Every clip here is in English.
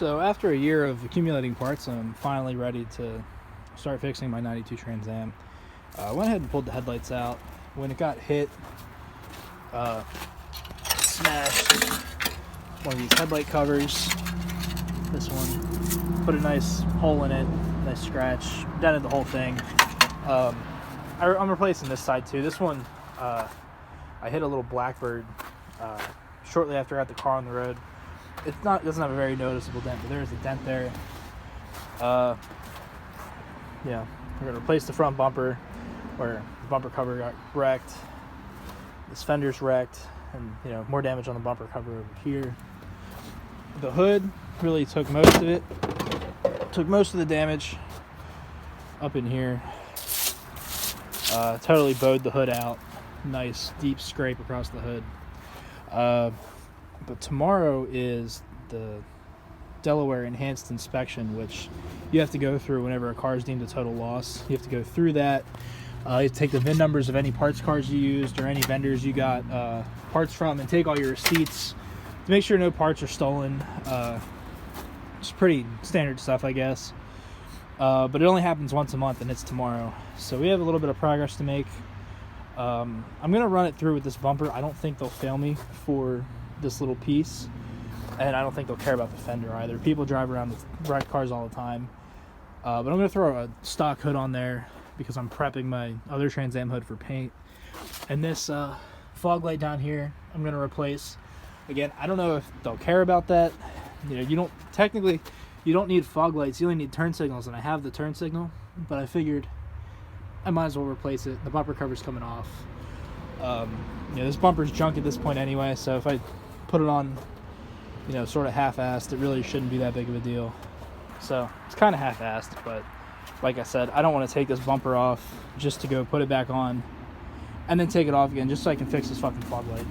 So after a year of accumulating parts, I'm finally ready to start fixing my 92 Trans Am. I went ahead and pulled the headlights out. When it got hit, smashed one of these headlight covers. This one, put a nice hole in it, nice scratch, dented the whole thing. I'm replacing this side too. This one, I hit a little blackbird shortly after I got the car on the road. It doesn't have a very noticeable dent, but there is a dent there. Yeah, we're gonna replace the front bumper where the bumper cover got wrecked. This fender's wrecked, and more damage on the bumper cover over here. The hood really took most of it. Took most of the damage up in here. Totally bowed the hood out. Nice deep scrape across the hood. But tomorrow is the Delaware Enhanced Inspection, which you have to go through whenever a car is deemed a total loss. You have to go through that. You have to take the VIN numbers of any parts cards you used or any vendors you got parts from, and take all your receipts to make sure no parts are stolen. It's pretty standard stuff, I guess. But it only happens once a month, and it's tomorrow. So we have a little bit of progress to make. I'm going to run it through with this bumper. I don't think they'll fail me for this little piece, and I don't think they'll care about the fender either. People drive around with wrecked cars all the time. But I'm going to throw a stock hood on there because I'm prepping my other Trans Am hood for paint. And this fog light down here, I'm going to replace. Again, I don't know if they'll care about that. You don't need fog lights. You only need turn signals, and I have the turn signal, but I figured I might as well replace it. The bumper cover's coming off. This bumper's junk at this point anyway, so if I put it on, sort of half-assed, it really shouldn't be that big of a deal. So it's kind of half-assed, but like I said, I don't want to take this bumper off just to go put it back on and then take it off again just so I can fix this fucking fog light.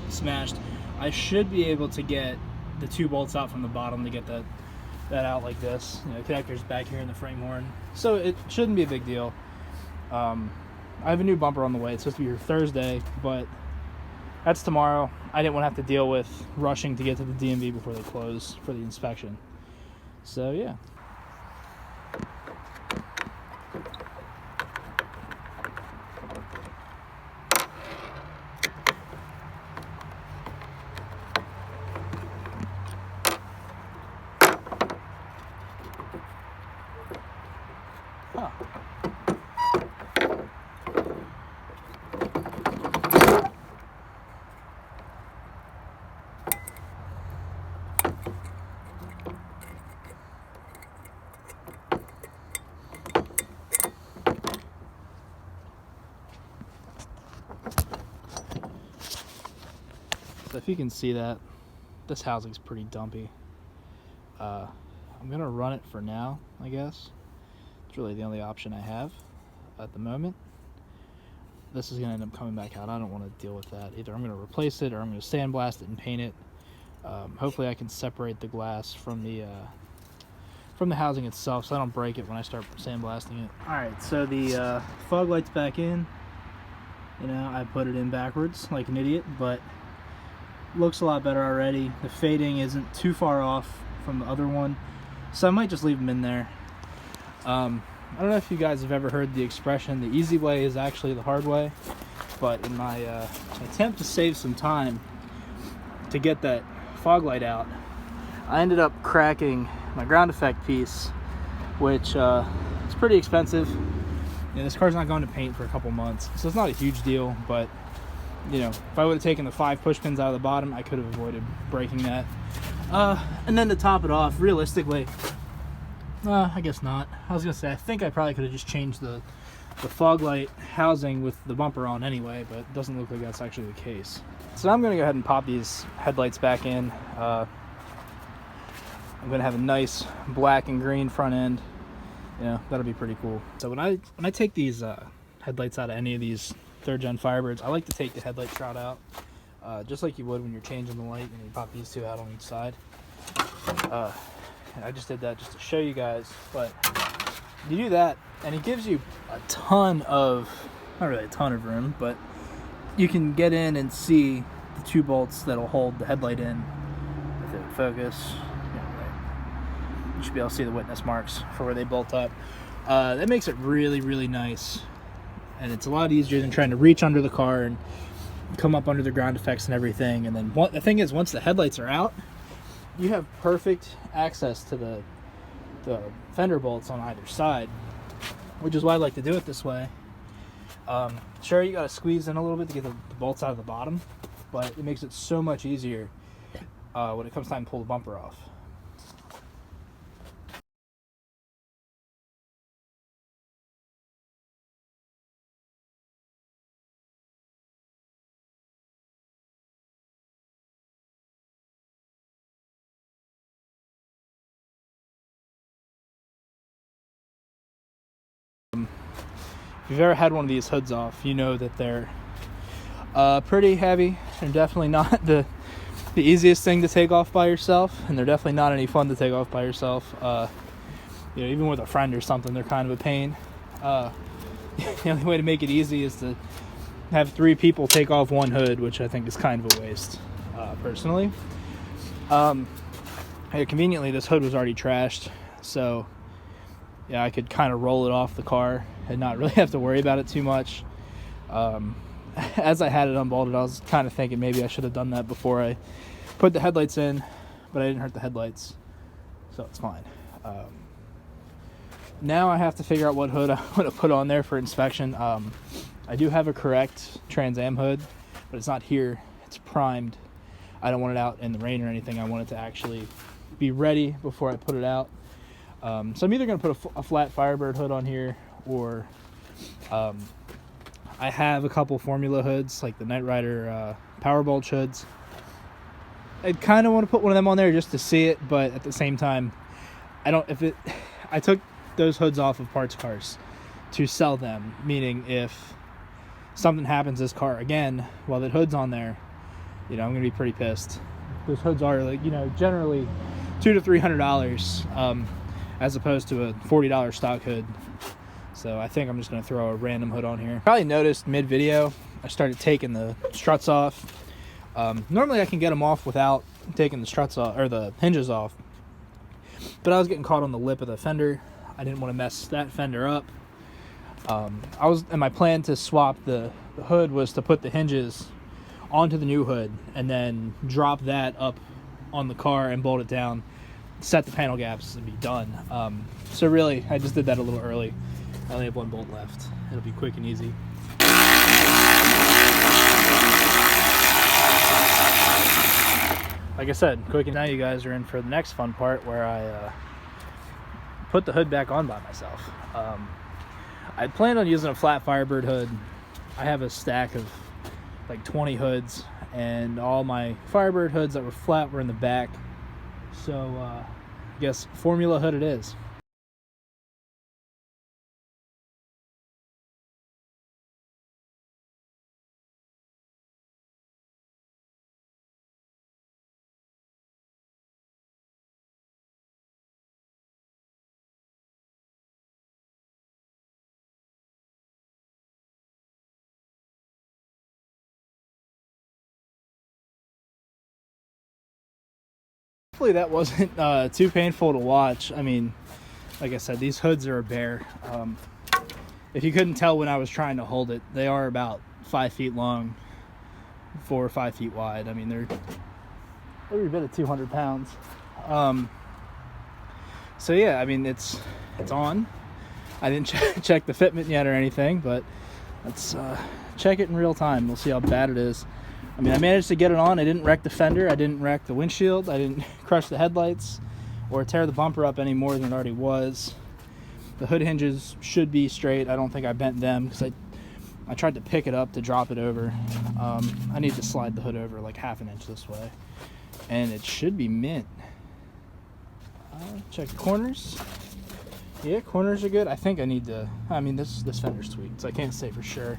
Smashed. I should be able to get the 2 bolts out from the bottom to get that out like this. The connector's back here in the frame horn, so it shouldn't be a big deal. I have a new bumper on the way. It's supposed to be here Thursday, but that's tomorrow. I didn't want to have to deal with rushing to get to the DMV before they close for the inspection. So yeah. Huh. So if you can see that, this housing's pretty dumpy. I'm gonna run it for now, I guess. It's really the only option I have at the moment. This is gonna end up coming back out. I don't want to deal with that. Either I'm gonna replace it or I'm gonna sandblast it and paint it. Hopefully I can separate the glass from the housing itself so I don't break it when I start sandblasting it. Alright, so the fog light's back in. I put it in backwards like an idiot, but looks a lot better already. The fading isn't too far off from the other one, so I might just leave them in there. I don't know if you guys have ever heard the expression, the easy way is actually the hard way, but in my attempt to save some time to get that fog light out, I ended up cracking my ground effect piece, which is pretty expensive. This car's not going to paint for a couple months, so it's not a huge deal, but if I would have taken the 5 push pins out of the bottom, I could have avoided breaking that. And then to top it off, realistically, I guess not. I was gonna say, I think I probably could have just changed the fog light housing with the bumper on anyway, but it doesn't look like that's actually the case. So now I'm gonna go ahead and pop these headlights back in. I'm gonna have a nice black and green front end. That'll be pretty cool. So when I take these headlights out of any of these 3rd gen Firebirds, I like to take the headlight shroud out, just like you would when you're changing the light and you pop these 2 out on each side. I just did that just to show you guys, but you do that and it gives you a ton of, not really a ton of room, but you can get in and see the 2 bolts that'll hold the headlight in. If it focus. Yeah, right. You should be able to see the witness marks for where they bolt up. That makes it really, really nice. And it's a lot easier than trying to reach under the car and come up under the ground effects and everything. And then the thing is, once the headlights are out, you have perfect access to the fender bolts on either side, which is why I like to do it this way. Sure, you got to squeeze in a little bit to get the bolts out of the bottom, but it makes it so much easier when it comes time to pull the bumper off. If you've ever had one of these hoods off, you know that they're pretty heavy. They're definitely not the easiest thing to take off by yourself, and they're definitely not any fun to take off by yourself. Even with a friend or something, they're kind of a pain. The only way to make it easy is to have 3 people take off one hood, which I think is kind of a waste, personally. Conveniently, this hood was already trashed, so yeah, I could kind of roll it off the car and not really have to worry about it too much. As I had it unbolted, I was kind of thinking maybe I should have done that before I put the headlights in, but I didn't hurt the headlights, so it's fine. Now I have to figure out what hood I want to put on there for inspection. I do have a correct Trans Am hood, but it's not here. It's primed. I don't want it out in the rain or anything. I want it to actually be ready before I put it out. So I'm either going to put a flat Firebird hood on here, or I have a couple Formula hoods, like the Knight Rider Power Bulge hoods. I kind of want to put one of them on there just to see it, but at the same time, I took those hoods off of parts cars to sell them, meaning if something happens to this car again while that hood's on there, I'm going to be pretty pissed. Those hoods are generally $200 to $300, as opposed to a $40 stock hood. So I think I'm just going to throw a random hood on here. Probably noticed mid-video I started taking the struts off. Normally I can get them off without taking the struts off, or the hinges off, but I was getting caught on the lip of the fender. I didn't want to mess that fender up. And my plan to swap the hood was to put the hinges onto the new hood and then drop that up on the car and bolt it down, set the panel gaps, and be done. So really, I just did that a little early. I only have one bolt left. It'll be quick and easy. Like I said, quick, and now you guys are in for the next fun part where I put the hood back on by myself. I planned on using a flat Firebird hood. I have a stack of like 20 hoods, and all my Firebird hoods that were flat were in the back. So I guess Formula hood it is. Hopefully that wasn't too painful to watch. I mean, like I said, these hoods are a bear. If you couldn't tell when I was trying to hold it, they are about 5 feet long, 4 or 5 feet wide. I mean, they're every bit of 200 pounds. So yeah, I mean, it's on. I didn't check the fitment yet or anything, but let's check it in real time. We'll see how bad it is. I mean, I managed to get it on. I didn't wreck the fender. I didn't wreck the windshield. I didn't crush the headlights or tear the bumper up any more than it already was. The hood hinges should be straight. I don't think I bent them because I tried to pick it up to drop it over. I need to slide the hood over like half an inch this way, and it should be mint. Check the corners. Yeah, corners are good. I think I need to, I mean, this fender's tweaked, so I can't say for sure.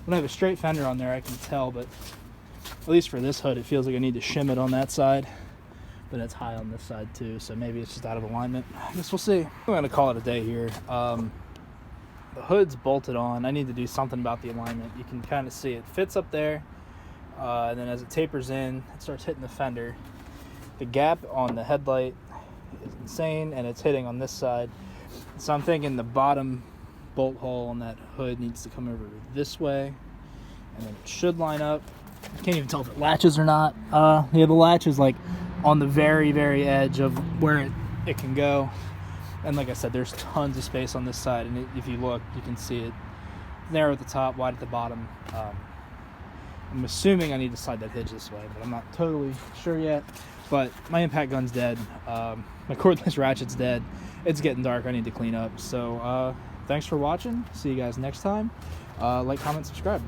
When I have a straight fender on there, I can tell, but at least for this hood, it feels like I need to shim it on that side, but it's high on this side too, so maybe it's just out of alignment. I guess we'll see. I'm going to call it a day here. The hood's bolted on. I need to do something about the alignment. You can kind of see it fits up there, and then as it tapers in, it starts hitting the fender. The gap on the headlight is insane, and it's hitting on this side. So I'm thinking the bottom bolt hole on that hood needs to come over this way, and then it should line up. I can't even tell if it latches or not. Yeah, the latch is like on the very, very edge of where it can go. And like I said, there's tons of space on this side, and if you look, you can see it narrow at the top, wide at the bottom. I'm assuming I need to slide that hinge this way, but I'm not totally sure yet. But my impact gun's dead. My cordless ratchet's dead. It's getting dark. I need to clean up. So thanks for watching. See you guys next time. Like, comment, subscribe.